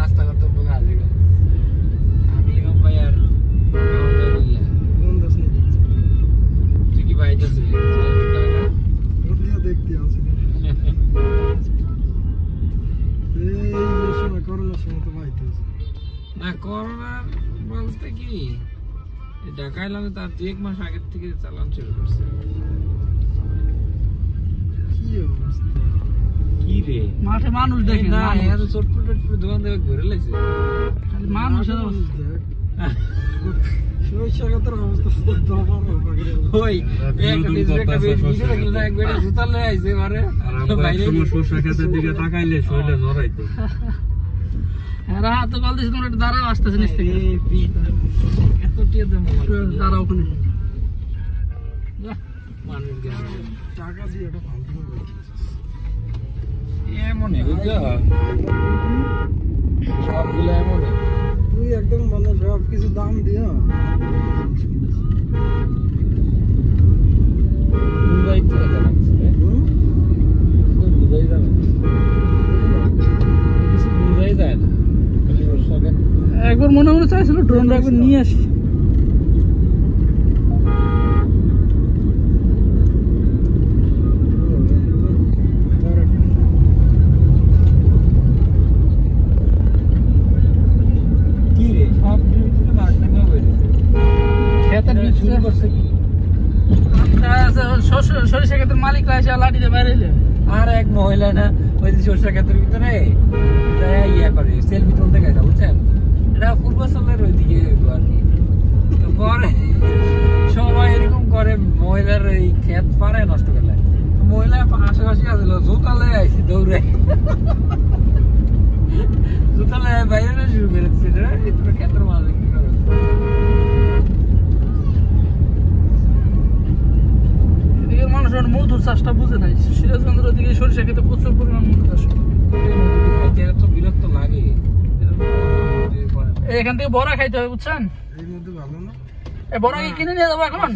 নাস্তা করতে হবে আজকে আমি ইমাম ভাই আর তুই কি পাইতেছিস দেখতে আছে করোনার সময় তো পাইতেছে না করোনা বলতে কি ঢাকা এলাম তার 1 মাস আগের থেকে চালান শুরু করছে কি অবস্থা কি রে মাঠে মানুষ দেখে না এত চটপট দোকান থেকে ঘুরে লাইছে খালি মানুষ দেখ শৈশবের অবস্থা তো দবার পাগড়ে ওই একটা ভিডিও দেখলাম একবার জুতা লয়ে আইছে মারে বাইরে শোষা খেতের দিকে তাকাইলে শরীরে জড়াইতো এরা হাতে কল দিছে তোমরা একটু দাঁড়াও আসতেছে নিচ থেকে এত টিয়া দাম দাঁড়াও ওখানে মানুষ টাকা দিয়ে এটা ফালতু করে এমন বুঝছো সবগুলো এমন তুই একদম মানে সব কিছু দাম দিও বুঝাই তো এটা লাগছে বুঝাই যাবে কিছু বুঝাই যায় না একবার মনে মনে চাইছিল ড্রোনটা একবার নিয়ে আসি কি রে সব ডিভিশনে মার্কেটিং হয়ে গেছে খেতের শুরু করছে কি সরিষা ক্ষেতের মালিকরা এসে লাঠি দিয়ে বাইরে এলে আর এক মহিলা না ওই যে সরষা ক্ষেতের ভিতরে ইয়া করে সেলফি তুলতে গেছে বুঝছেন এটা পূর্বাঞ্চলের ওইদিকে আর কি পরে সবাই এরকম করে মহিলার এই ক্ষেত পারে নষ্ট করলে মহিলা আশেপাশে আসলো জোতালে আইসি দৌড়ে জোতালে বাইরে শুরু করেছে ক্ষেতের মাঝে কি করে এদিকের মানুষ মধুর চাষটা বুঝে নাই সিরাজগঞ্জের দিকে সরিষা খেতে প্রচুর পরিমাণ মধু চাষ তো বিরক্ত লাগে এখান থেকে বড়া খাইতে হবে বুঝছেন এই মধ্যে ভালো না বড়া কি কিনে নিয়ে যাবো এখন